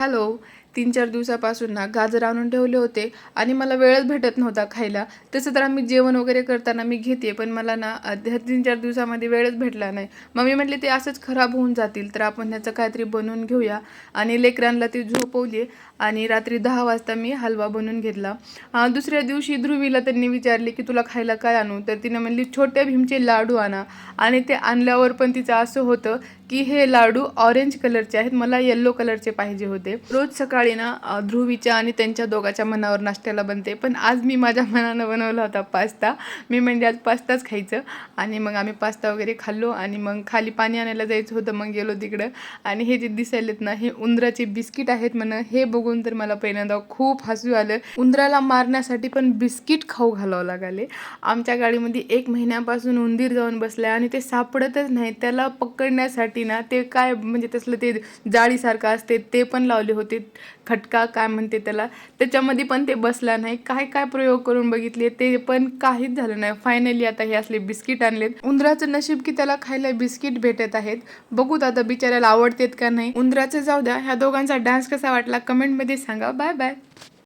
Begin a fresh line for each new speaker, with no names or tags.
Hello. 3-4 दिवसापासून ना गाजर आणून ठेवले होते आणि मला वेळच भेटत नव्हता खायला. तसं तर आम्ही जेवण वगैरे करताना मी घेते, पण मला ना ह्या 3-4 दिवसामध्ये वेळच भेटला नाही. मम्मी म्हटली ते असंच खराब होऊन जातील, तर आपण ह्याचं काहीतरी बनवून घेऊया. आणि लेकरांना ती झोपवली आणि रात्री 10 वाजता मी हलवा बनवून घेतला. दुसऱ्या दिवशी ध्रुवीला त्यांनी विचारले की तुला खायला काय आणू, तर तिनं म्हणली छोट्या भीमचे लाडू आणा. आणि ते आणल्यावर पण तिचं असं होतं की हे लाडू ऑरेंज कलरचे आहेत, मला येल्लो कलरचे पाहिजे होते. रोज सकाळी ना ध्रुवीच्या आणि त्यांच्या दोघांच्या मनावर नाश्त्याला बनते, पण आज मी माझ्या मनानं बनवला होता पास्ता. मी म्हणजे आज पास्ताच खायचं. आणि मग आम्ही पास्ता वगैरे खाल्लो आणि मग खाली पाणी आणायला जायचं होतं, मग गेलो तिकडं. आणि हे जे दिसायलेत ना, हे उंदराचे बिस्किट आहेत म्हणा. हे बघून तर मला पहिल्यांदा खूप हसू आलं. उंदराला मारण्यासाठी पण बिस्किट खाऊ घालावं लागले. आमच्या गाडीमध्ये 1 महिन्यापासून उंदीर जाऊन बसलाय आणि ते सापडतच नाही. त्याला पकडण्यासाठी ना ते काय म्हणजे तसलं ते जाळीसारखं असते ते पण लावले होते, खटका काय म्हणते त्याला, त्याच्यामध्ये पण ते बसला नाही. काय काय प्रयोग करून बघितले ते पण काहीच झालं नाही. फायनली आता हे असले बिस्किट आणलेत. उंदराचं नशीब की त्याला खायला बिस्किट भेटत आहेत. बघूत आता बिचाऱ्याला आवडतेत का नाही. उंदराचं जाऊ द्या, ह्या दोघांचा डान्स कसा वाटला कमेंटमध्ये सांगा. Bye bye.